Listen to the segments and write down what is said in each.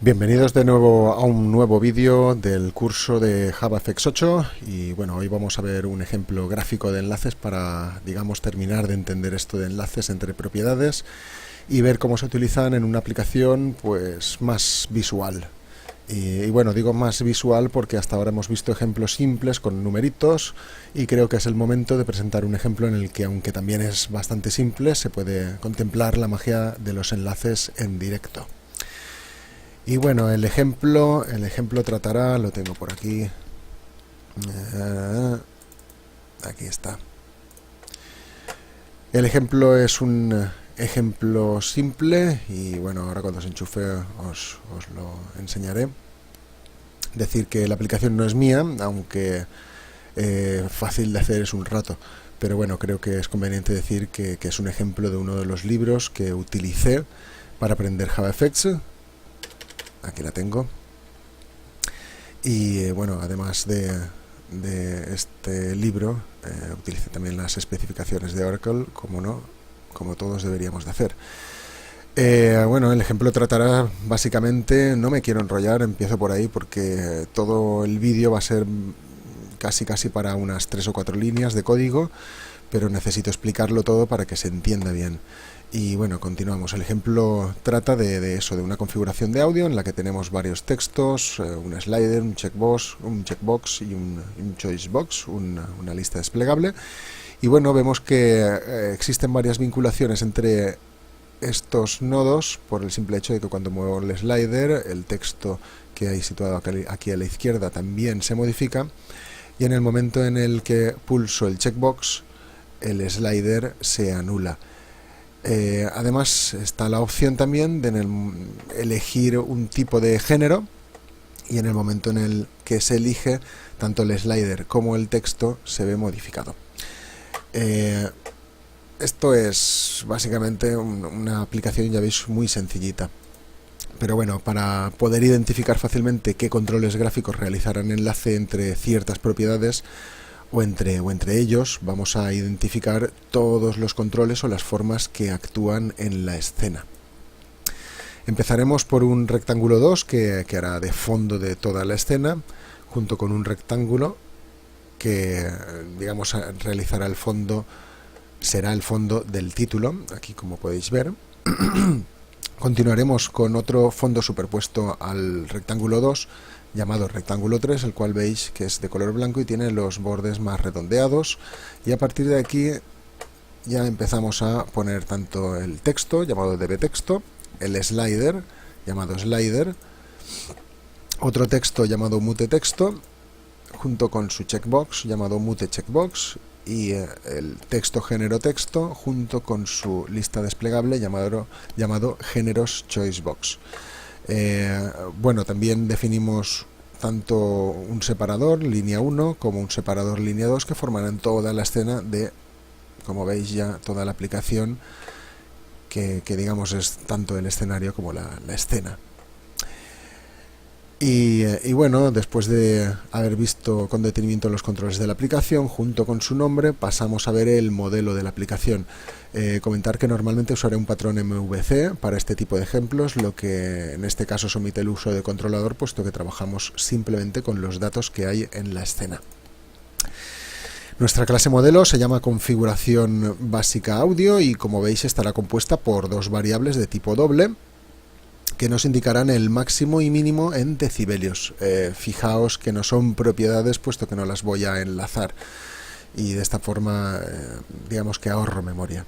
Bienvenidos de nuevo a un nuevo vídeo del curso de JavaFX 8 y bueno, hoy vamos a ver un ejemplo gráfico de enlaces para, digamos, terminar de entender esto de enlaces entre propiedades y ver cómo se utilizan en una aplicación pues más visual. Y bueno, digo más visual porque hasta ahora hemos visto ejemplos simples con numeritos y creo que es el momento de presentar un ejemplo en el que, aunque también es bastante simple, se puede contemplar la magia de los enlaces en directo. Y bueno, el ejemplo tratará, lo tengo por aquí, aquí está. El ejemplo es un ejemplo simple y bueno, ahora cuando se enchufe os lo enseñaré. Decir que la aplicación no es mía, aunque fácil de hacer es un rato. Pero bueno, creo que es conveniente decir que es un ejemplo de uno de los libros que utilicé para aprender JavaFX. Aquí la tengo. Y bueno, además de este libro, utilicé también las especificaciones de Oracle, como no, como todos deberíamos de hacer. Bueno, el ejemplo tratará básicamente, no me quiero enrollar, empiezo por ahí porque todo el vídeo va a ser casi para unas 3 o 4 líneas de código, pero necesito explicarlo todo para que se entienda bien. Y bueno, continuamos. El ejemplo trata de eso, de una configuración de audio en la que tenemos varios textos, un slider, un checkbox y un choice box, una lista desplegable. Y bueno, vemos que existen varias vinculaciones entre estos nodos por el simple hecho de que cuando muevo el slider, el texto que hay situado aquí a la izquierda también se modifica, y en el momento en el que pulso el checkbox, el slider se anula. Además está la opción también de elegir un tipo de género, y en el momento en el que se elige, tanto el slider como el texto se ve modificado. Esto es básicamente una aplicación, ya veis, muy sencillita. Pero bueno, para poder identificar fácilmente qué controles gráficos realizarán enlace entre ciertas propiedades o entre ellos, vamos a identificar todos los controles o las formas que actúan en la escena. Empezaremos por un rectángulo 2 que hará de fondo de toda la escena, junto con un rectángulo que, digamos, realizará el fondo, será el fondo del título, aquí como podéis ver. Continuaremos con otro fondo superpuesto al rectángulo 2, llamado rectángulo 3, el cual veis que es de color blanco y tiene los bordes más redondeados, y a partir de aquí ya empezamos a poner tanto el texto, llamado dbTexto, el slider, llamado slider, otro texto llamado muteTexto, junto con su checkbox, llamado muteCheckbox, y el texto género texto, junto con su lista desplegable, llamado géneros choicebox. Bueno, también definimos tanto un separador línea 1 como un separador línea 2 que formarán toda la escena de, como veis ya, toda la aplicación que digamos es tanto el escenario como la escena. Y bueno, después de haber visto con detenimiento los controles de la aplicación junto con su nombre, pasamos a ver el modelo de la aplicación. Comentar que normalmente usaré un patrón MVC para este tipo de ejemplos, lo que en este caso se omite el uso de controlador, puesto que trabajamos simplemente con los datos que hay en la escena. Nuestra clase modelo se llama configuración básica audio y, como veis, estará compuesta por dos variables de tipo doble que nos indicarán el máximo y mínimo en decibelios. Fijaos que no son propiedades, puesto que no las voy a enlazar, y de esta forma digamos que ahorro memoria.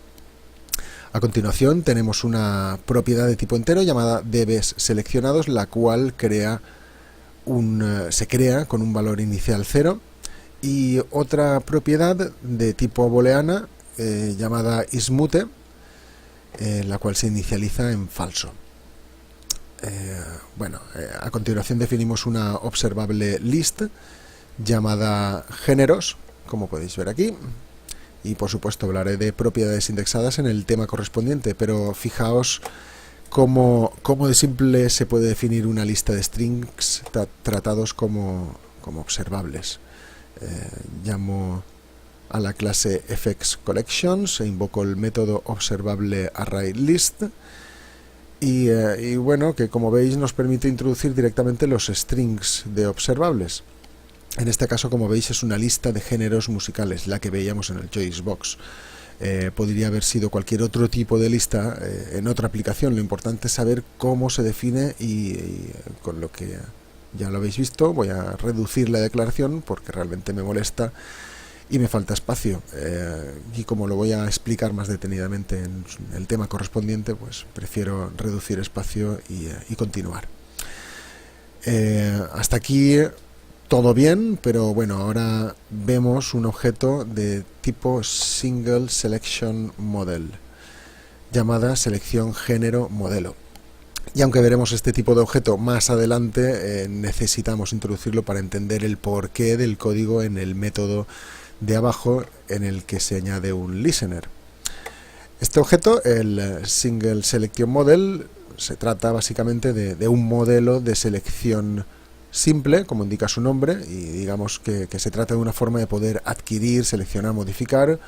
A continuación tenemos una propiedad de tipo entero llamada dbs seleccionados, la cual se crea con un valor inicial 0, y otra propiedad de tipo booleana llamada isMute, la cual se inicializa en falso. A continuación definimos una observable list llamada géneros, como podéis ver aquí, y por supuesto hablaré de propiedades indexadas en el tema correspondiente, pero fijaos cómo de simple se puede definir una lista de strings tratados como observables. Llamo a la clase fxCollections e invoco el método observable ArrayList, y bueno, que como veis nos permite introducir directamente los strings de observables. En este caso, como veis, es una lista de géneros musicales, la que veíamos en el Choicebox. Podría haber sido cualquier otro tipo de lista en otra aplicación. Lo importante es saber cómo se define y con lo que ya lo habéis visto, voy a reducir la declaración porque realmente me molesta y me falta espacio. Y como lo voy a explicar más detenidamente en el tema correspondiente, pues prefiero reducir espacio y continuar. Hasta aquí todo bien, pero bueno, ahora vemos un objeto de tipo Single Selection Model, llamada selección género modelo. Y aunque veremos este tipo de objeto más adelante, necesitamos introducirlo para entender el porqué del código en el método de abajo en el que se añade un listener. Este objeto, el Single Selection Model, se trata básicamente de un modelo de selección simple, como indica su nombre, y digamos que se trata de una forma de poder adquirir, seleccionar, modificar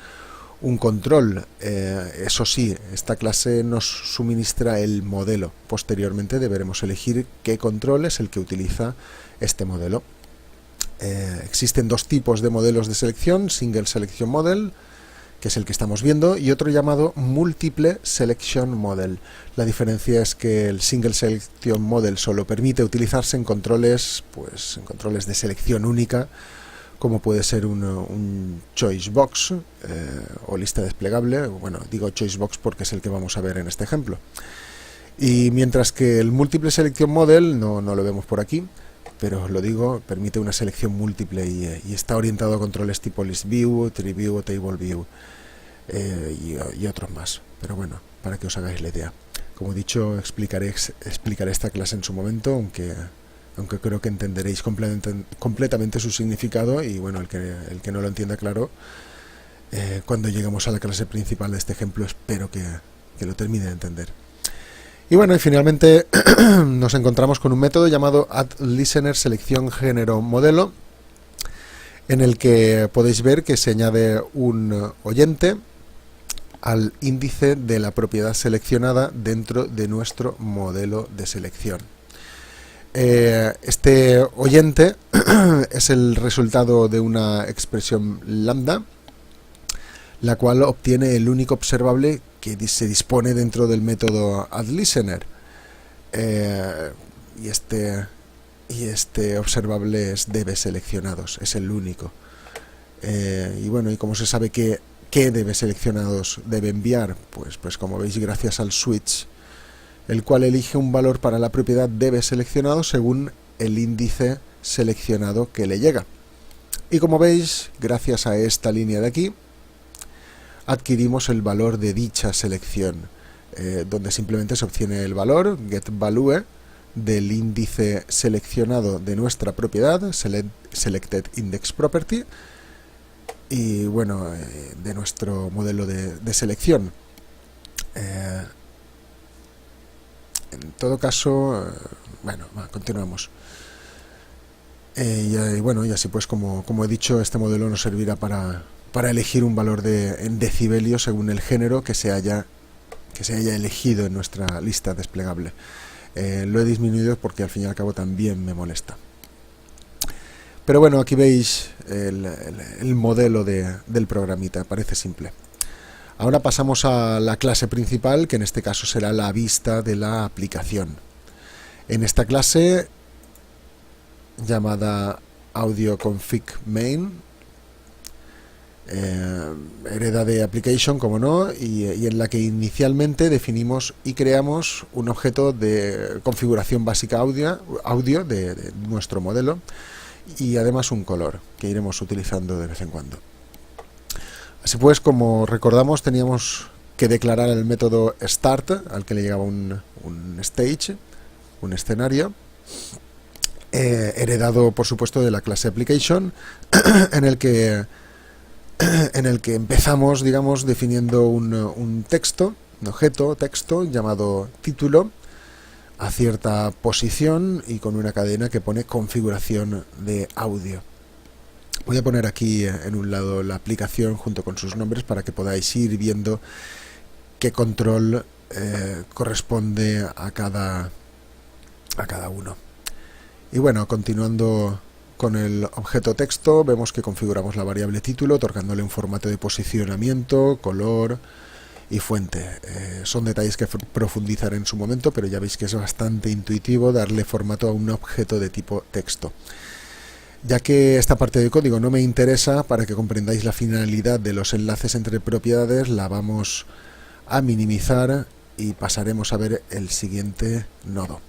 un control. Eso sí, esta clase nos suministra el modelo. Posteriormente deberemos elegir qué control es el que utiliza este modelo. Existen dos tipos de modelos de selección: Single Selection Model, que es el que estamos viendo, y otro llamado Multiple Selection Model. La diferencia es que el Single Selection Model solo permite utilizarse en controles, pues, en controles de selección única, como puede ser un Choicebox o lista desplegable. Bueno, digo Choicebox porque es el que vamos a ver en este ejemplo. Y mientras que el Multiple Selection Model, no lo vemos por aquí, pero os lo digo, permite una selección múltiple y está orientado a controles tipo ListView, TreeView o TableView y otros más. Pero bueno, para que os hagáis la idea. Como he dicho, explicaré esta clase en su momento, aunque creo que entenderéis completamente su significado, y bueno, el que no lo entienda, claro, cuando lleguemos a la clase principal de este ejemplo, espero que lo termine de entender. Y bueno, y finalmente nos encontramos con un método llamado addListener selección género modelo, en el que podéis ver que se añade un oyente al índice de la propiedad seleccionada dentro de nuestro modelo de selección. Este oyente es el resultado de una expresión lambda, la cual obtiene el único observable que se dispone dentro del método addListener. Y este observable es dbSeleccionados, es el único. Y bueno, y como se sabe qué dbSeleccionados debe enviar, pues como veis, gracias al switch, el cual elige un valor para la propiedad dbSeleccionado según el índice seleccionado que le llega. Y como veis, gracias a esta línea de aquí, adquirimos el valor de dicha selección, donde simplemente se obtiene el valor getValue del índice seleccionado de nuestra propiedad, selected index property, y bueno, de nuestro modelo de selección. En todo caso, bueno, continuamos. Y bueno, y así pues, como he dicho, este modelo nos servirá para elegir un valor en decibelios según el género que se haya elegido en nuestra lista desplegable. Lo he disminuido porque al fin y al cabo también me molesta. Pero bueno, aquí veis el modelo del programita, parece simple. Ahora pasamos a la clase principal, que en este caso será la vista de la aplicación. En esta clase, llamada AudioConfigMain, hereda de application, como no, y en la que inicialmente definimos y creamos un objeto de configuración básica audio de nuestro modelo, y además un color que iremos utilizando de vez en cuando. Así pues, como recordamos, teníamos que declarar el método start, al que le llegaba un stage, un escenario, heredado por supuesto de la clase application, en el que empezamos, digamos, definiendo un texto, un objeto texto llamado título, a cierta posición y con una cadena que pone configuración de audio. Voy a poner aquí en un lado la aplicación junto con sus nombres para que podáis ir viendo qué control corresponde a cada uno. Y bueno, continuando con el objeto texto, vemos que configuramos la variable título otorgándole un formato de posicionamiento, color y fuente. Son detalles que profundizaré en su momento, pero ya veis que es bastante intuitivo darle formato a un objeto de tipo texto. Ya que esta parte de código no me interesa, para que comprendáis la finalidad de los enlaces entre propiedades, la vamos a minimizar y pasaremos a ver el siguiente nodo,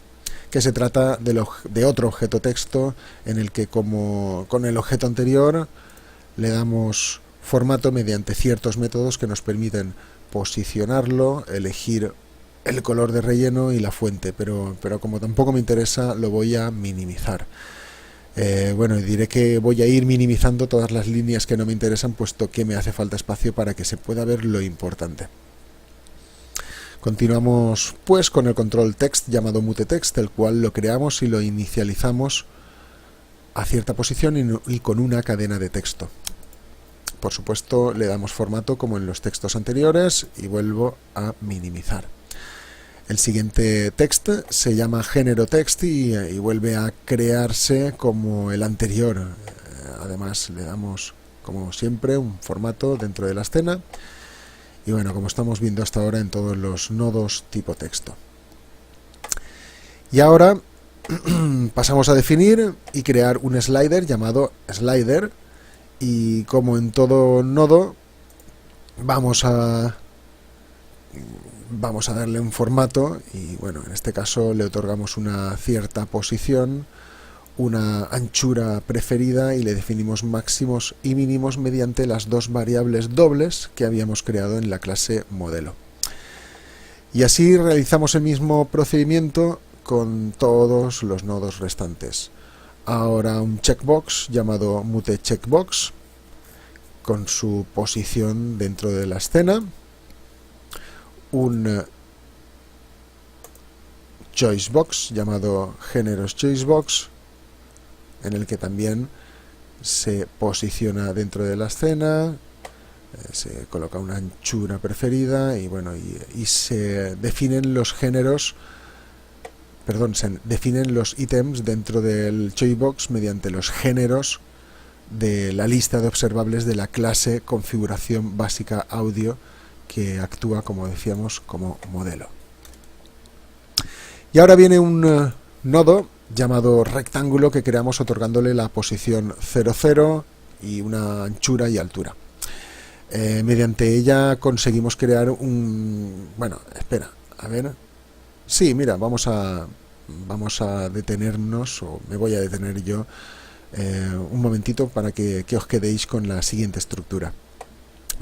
que se trata de otro objeto texto en el que, como con el objeto anterior, le damos formato mediante ciertos métodos que nos permiten posicionarlo, elegir el color de relleno y la fuente, pero como tampoco me interesa, lo voy a minimizar. Bueno, diré que voy a ir minimizando todas las líneas que no me interesan, puesto que me hace falta espacio para que se pueda ver lo importante. Continuamos pues con el control text llamado muteText, el cual lo creamos y lo inicializamos a cierta posición y con una cadena de texto. Por supuesto, le damos formato como en los textos anteriores y vuelvo a minimizar. El siguiente text se llama género text y vuelve a crearse como el anterior. Además, le damos, como siempre, un formato dentro de la escena. Y bueno, como estamos viendo hasta ahora en todos los nodos tipo texto. Y ahora pasamos a definir y crear un slider llamado slider. Y como en todo nodo, vamos a darle un formato y bueno, en este caso le otorgamos una cierta posición, una anchura preferida y le definimos máximos y mínimos mediante las dos variables dobles que habíamos creado en la clase modelo. Y así realizamos el mismo procedimiento con todos los nodos restantes. Ahora un checkbox llamado muteCheckbox con su posición dentro de la escena, un choicebox llamado géneros choicebox, en el que también se posiciona dentro de la escena, se coloca una anchura preferida y bueno, y se definen los géneros, perdón, se definen los ítems dentro del choicebox mediante los géneros de la lista de observables de la clase configuración básica audio, que actúa, como decíamos, como modelo. Y ahora viene un nodo llamado rectángulo que creamos otorgándole la posición 00 y una anchura y altura. Mediante ella conseguimos crear un... Bueno, espera, a ver... Sí, mira, vamos a detenernos, o me voy a detener yo un momentito para que os quedéis con la siguiente estructura.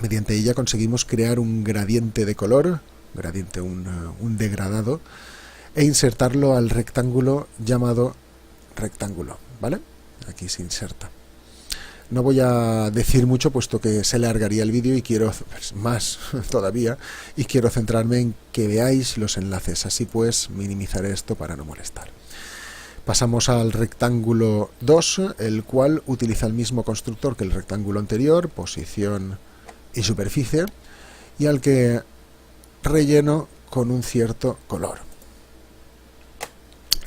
Mediante ella conseguimos crear un gradiente de color, un degradado, e insertarlo al rectángulo llamado rectángulo, ¿vale? Aquí se inserta. No voy a decir mucho, puesto que se alargaría el vídeo y quiero, pues, más todavía, y quiero centrarme en que veáis los enlaces. Así pues, minimizaré esto para no molestar. Pasamos al rectángulo 2, el cual utiliza el mismo constructor que el rectángulo anterior, posición y superficie, y al que relleno con un cierto color.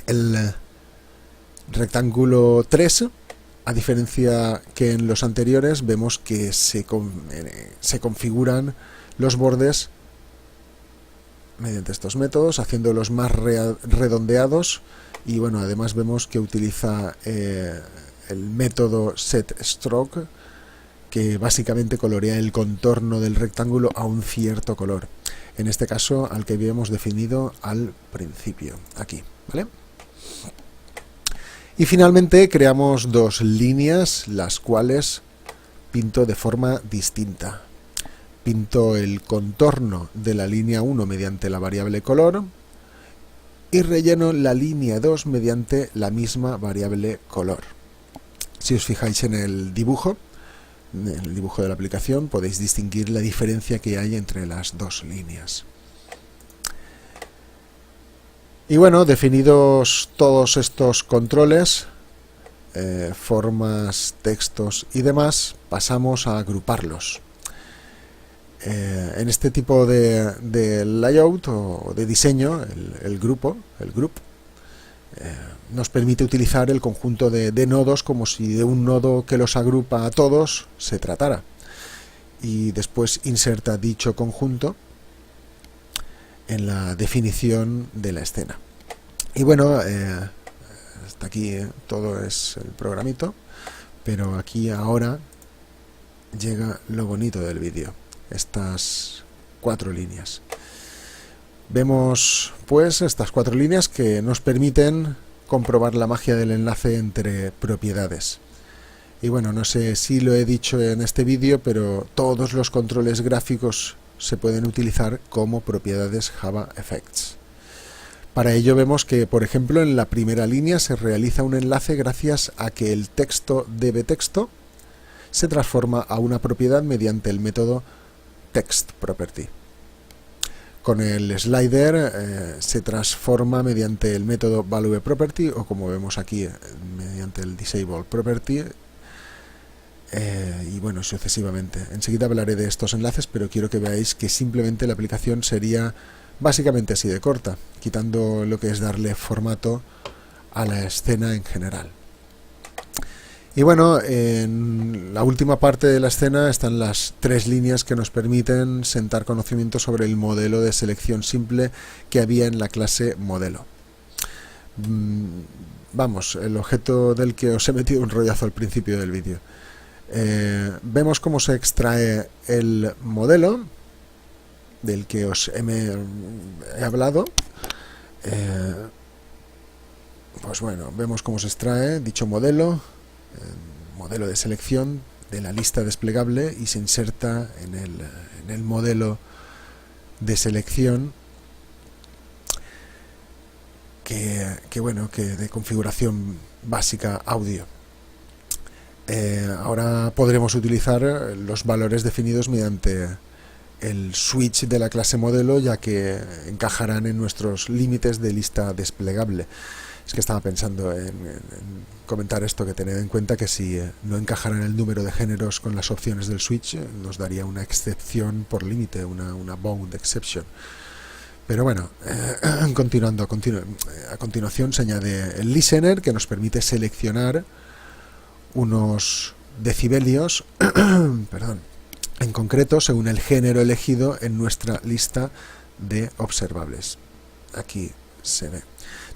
El rectángulo 3, a diferencia que en los anteriores, vemos que se configuran los bordes mediante estos métodos, haciéndolos más redondeados, y bueno, además vemos que utiliza el método setStroke, que básicamente colorea el contorno del rectángulo a un cierto color, en este caso al que habíamos definido al principio, aquí, ¿vale? Y finalmente creamos dos líneas, las cuales pinto de forma distinta. Pinto el contorno de la línea 1 mediante la variable color y relleno la línea 2 mediante la misma variable color. Si os fijáis en el dibujo de la aplicación, podéis distinguir la diferencia que hay entre las dos líneas. Y bueno, definidos todos estos controles, formas, textos y demás, pasamos a agruparlos. En este tipo de layout o de diseño, el group, nos permite utilizar el conjunto de nodos como si de un nodo que los agrupa a todos se tratara. Y después inserta dicho conjunto en la definición de la escena. Y bueno, hasta aquí todo es el programito, pero aquí ahora llega lo bonito del vídeo, estas 4 líneas. Vemos pues estas 4 líneas que nos permiten comprobar la magia del enlace entre propiedades. Y bueno, no sé si lo he dicho en este vídeo, pero todos los controles gráficos se pueden utilizar como propiedades JavaFX. Para ello vemos que, por ejemplo, en la primera línea se realiza un enlace gracias a que el texto dbTexto se transforma a una propiedad mediante el método textProperty. Con el slider se transforma mediante el método valueProperty, o como vemos aquí, mediante el disableProperty, y bueno, sucesivamente. Enseguida hablaré de estos enlaces, pero quiero que veáis que simplemente la aplicación sería básicamente así de corta, quitando lo que es darle formato a la escena en general. Y bueno, en la última parte de la escena están las 3 líneas que nos permiten sentar conocimiento sobre el modelo de selección simple que había en la clase modelo. Vamos, el objeto del que os he metido un rollazo al principio del vídeo. Vemos cómo se extrae el modelo del que os he hablado. Pues bueno, vemos cómo se extrae dicho modelo de selección de la lista desplegable y se inserta en el modelo de selección que de configuración básica audio. Ahora podremos utilizar los valores definidos mediante el switch de la clase modelo, ya que encajarán en nuestros límites de lista desplegable. Es que estaba pensando en comentar esto, que tened en cuenta que si no encajaran el número de géneros con las opciones del switch, nos daría una excepción por límite, una bound exception. Pero bueno, continuando, a continuación se añade el listener, que nos permite seleccionar unos decibelios perdón, en concreto según el género elegido en nuestra lista de observables. Aquí se ve.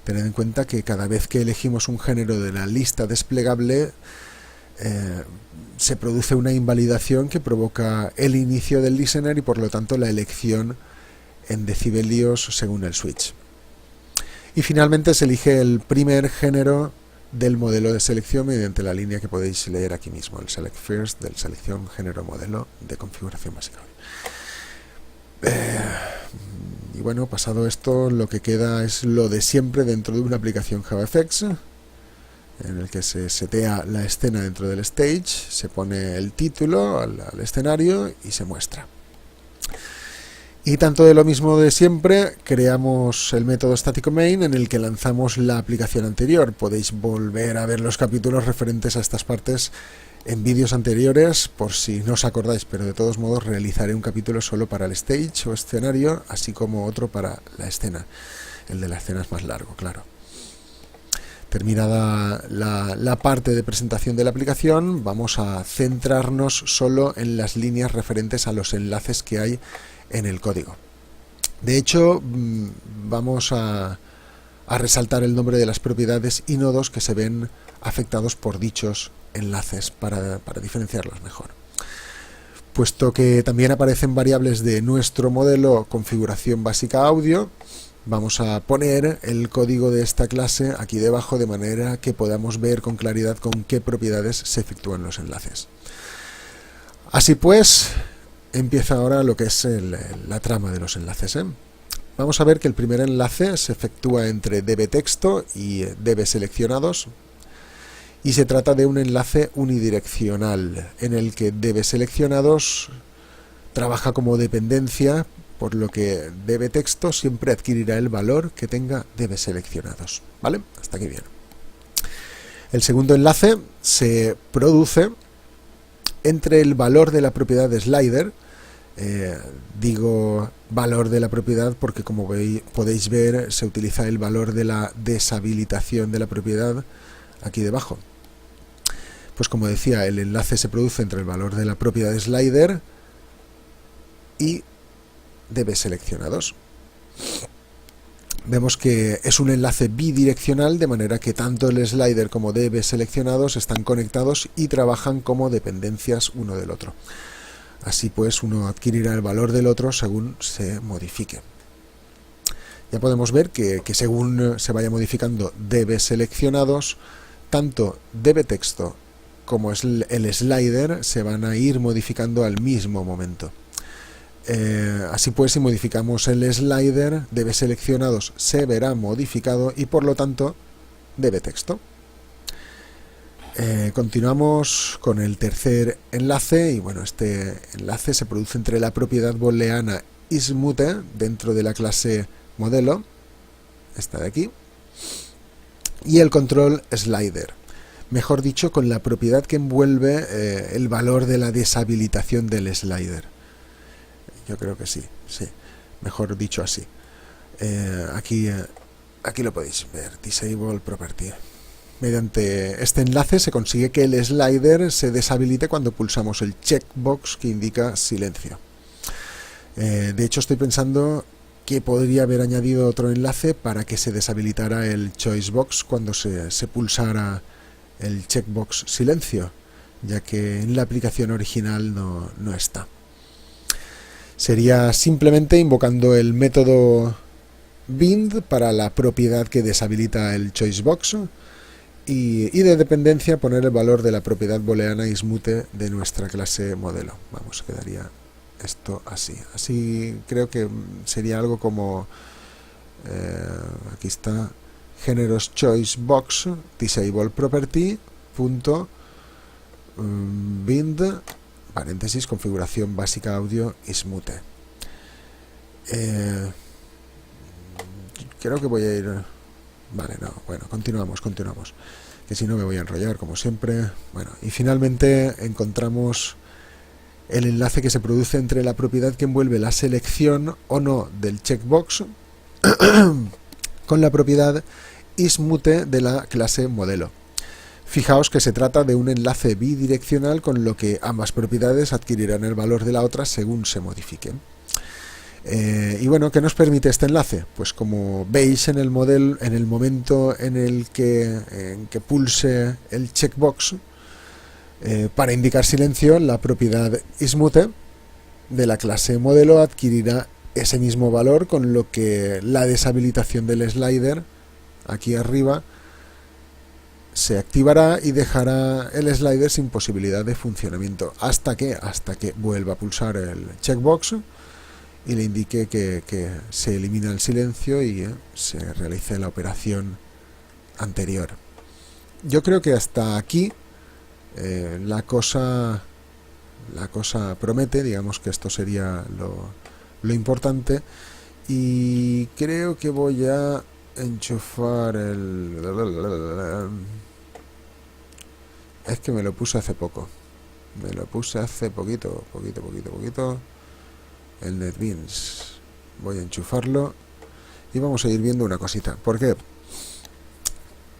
Tened en cuenta que cada vez que elegimos un género de la lista desplegable se produce una invalidación que provoca el inicio del listener y por lo tanto la elección en decibelios según el switch. Y finalmente se elige el primer género del modelo de selección mediante la línea que podéis leer aquí mismo, el select first del selección género modelo de configuración básica. Y bueno, pasado esto, lo que queda es lo de siempre dentro de una aplicación JavaFX, en el que se setea la escena dentro del stage, se pone el título al escenario y se muestra. Y tanto de lo mismo de siempre, creamos el método static main en el que lanzamos la aplicación anterior. Podéis volver a ver los capítulos referentes a estas partes en vídeos anteriores, por si no os acordáis, pero de todos modos realizaré un capítulo solo para el stage o escenario, así como otro para la escena. El de la escena es más largo, claro. Terminada la parte de presentación de la aplicación, vamos a centrarnos solo en las líneas referentes a los enlaces que hay en el código. De hecho, vamos a resaltar el nombre de las propiedades y nodos que se ven afectados por dichos enlaces para diferenciarlos mejor. Puesto que también aparecen variables de nuestro modelo configuración básica audio, vamos a poner el código de esta clase aquí debajo de manera que podamos ver con claridad con qué propiedades se efectúan los enlaces. Así pues, empieza ahora lo que es la trama de los enlaces. Vamos a ver que el primer enlace se efectúa entre dbTexto y dbSeleccionados y se trata de un enlace unidireccional en el que dbSeleccionados trabaja como dependencia, por lo que dbTexto siempre adquirirá el valor que tenga dbSeleccionados. ¿Vale? Hasta aquí bien. El segundo enlace se produce entre el valor de la propiedad de slider Digo valor de la propiedad porque, como podéis ver, se utiliza el valor de la deshabilitación de la propiedad aquí debajo. Pues como decía, el enlace se produce entre el valor de la propiedad slider y dbSeleccionados. Vemos que es un enlace bidireccional, de manera que tanto el slider como dbSeleccionados están conectados y trabajan como dependencias uno del otro. Así pues, uno adquirirá el valor del otro según se modifique. Ya podemos ver que según se vaya modificando dbSeleccionados, tanto dbTexto como el slider se van a ir modificando al mismo momento. Así pues, si modificamos el slider, dbSeleccionados se verá modificado y por lo tanto dbTexto. Continuamos con el tercer enlace, y bueno, este enlace se produce entre la propiedad booleana isMute dentro de la clase modelo, esta de aquí, y el control slider. Mejor dicho, con la propiedad que envuelve el valor de la deshabilitación del slider. Yo creo que sí, mejor dicho así. Aquí lo podéis ver, Disable Property. Mediante este enlace se consigue que el slider se deshabilite cuando pulsamos el checkbox que indica silencio. De hecho, estoy pensando que podría haber añadido otro enlace para que se deshabilitara el choicebox cuando se pulsara el checkbox silencio, ya que en la aplicación original no está. Sería simplemente invocando el método bind para la propiedad que deshabilita el choicebox y de dependencia poner el valor de la propiedad booleana isMute de nuestra clase modelo. Vamos, quedaría esto así. Así creo que sería algo como aquí está, generos choicebox disable property punto bind paréntesis configuración básica audio isMute. Creo que voy a ir... Vale, no, bueno, continuamos, que si no me voy a enrollar como siempre. Bueno, y finalmente encontramos el enlace que se produce entre la propiedad que envuelve la selección o no del checkbox con la propiedad isMute de la clase modelo. Fijaos que se trata de un enlace bidireccional, con lo que ambas propiedades adquirirán el valor de la otra según se modifiquen. Y bueno, ¿qué nos permite este enlace? Pues como veis en el modelo, en el momento en el que pulse el checkbox para indicar silencio, la propiedad isMute de la clase modelo adquirirá ese mismo valor, con lo que la deshabilitación del slider aquí arriba se activará y dejará el slider sin posibilidad de funcionamiento hasta que vuelva a pulsar el checkbox y le indique que se elimina el silencio y se realice la operación anterior. Yo creo que hasta aquí la cosa promete. Digamos que esto sería lo importante, y creo que voy a enchufar es que me lo puse hace poco, poquito el NetBeans. Voy a enchufarlo y vamos a ir viendo una cosita. ¿Por qué?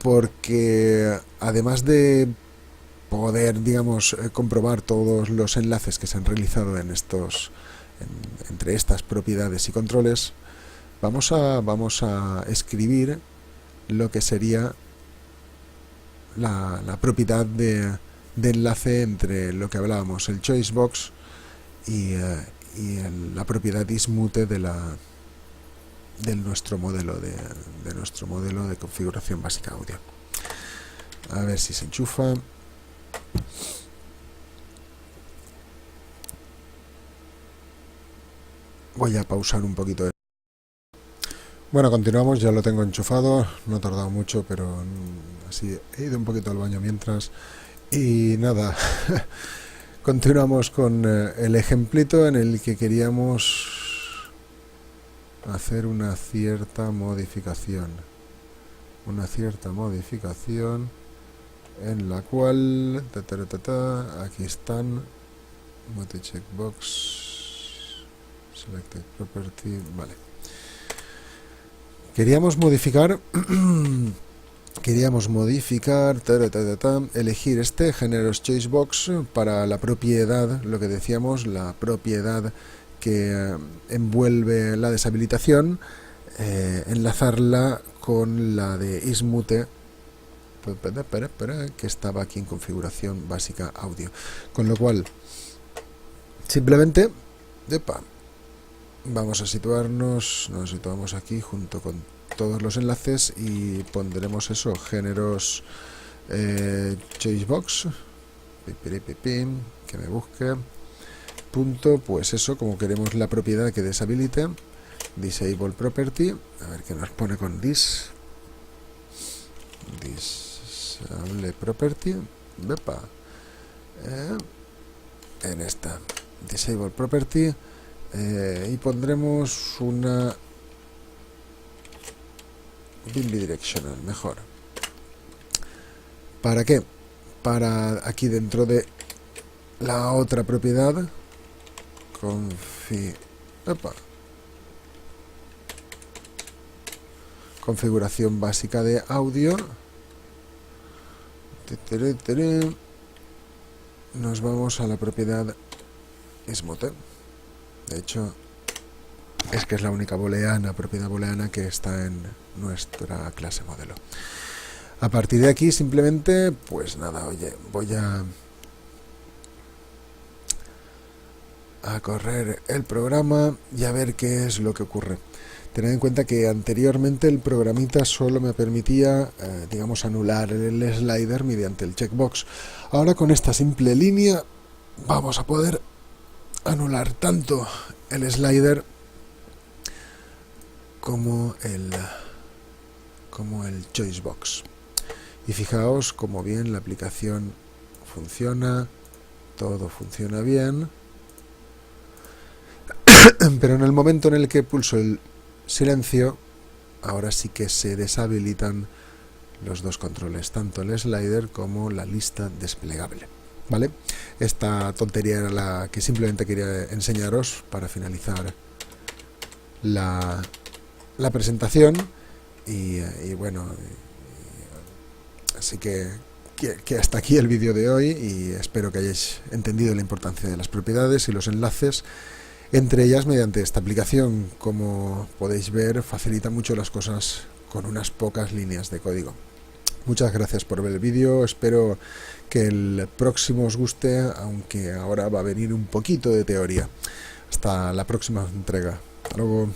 Porque además de poder, digamos, comprobar todos los enlaces que se han realizado entre estas propiedades y controles, vamos a escribir lo que sería la propiedad de enlace entre lo que hablábamos, el choicebox y la propiedad isMute de nuestro modelo de configuración básica audio. A ver si se enchufa. Voy a pausar un poquito. Bueno, continuamos, ya lo tengo enchufado, no ha tardado mucho, pero así he ido un poquito al baño mientras. Y nada, continuamos con el ejemplito en el que queríamos hacer una cierta modificación en la cual aquí están multi checkbox. Selected property, vale. Queríamos modificar elegir este Generous Choice Box para la propiedad, lo que decíamos, la propiedad que envuelve la deshabilitación, enlazarla con la de ismute que estaba aquí en configuración básica audio, con lo cual simplemente vamos a situarnos, nos situamos aquí junto con todos los enlaces y pondremos eso, Generous Choice Box, que me busque, punto, pues eso, como queremos la propiedad que deshabilite, Disable Property, a ver qué nos pone con Disable Property, en esta, Disable Property, y pondremos una bidirectional, mejor. ¿Para qué? Para aquí dentro de la otra propiedad, configuración básica de audio, nos vamos a la propiedad ismute. De hecho, es que es la única propiedad booleana que está en nuestra clase modelo. A partir de aquí, simplemente, pues nada, oye, voy a correr el programa y a ver qué es lo que ocurre. Tened en cuenta que anteriormente el programita solo me permitía, digamos, anular el slider mediante el checkbox. Ahora con esta simple línea vamos a poder anular tanto el slider como el choice box. Y fijaos cómo bien la aplicación funciona, todo funciona bien, pero en el momento en el que pulso el silencio, ahora sí que se deshabilitan los dos controles, tanto el slider como la lista desplegable. ¿Vale? Esta tontería era la que simplemente quería enseñaros para finalizar la presentación y bueno, así que hasta aquí el vídeo de hoy y espero que hayáis entendido la importancia de las propiedades y los enlaces entre ellas mediante esta aplicación. Como podéis ver, facilita mucho las cosas con unas pocas líneas de código. Muchas gracias por ver el vídeo, espero que el próximo os guste, aunque ahora va a venir un poquito de teoría. Hasta la próxima entrega. Hasta luego.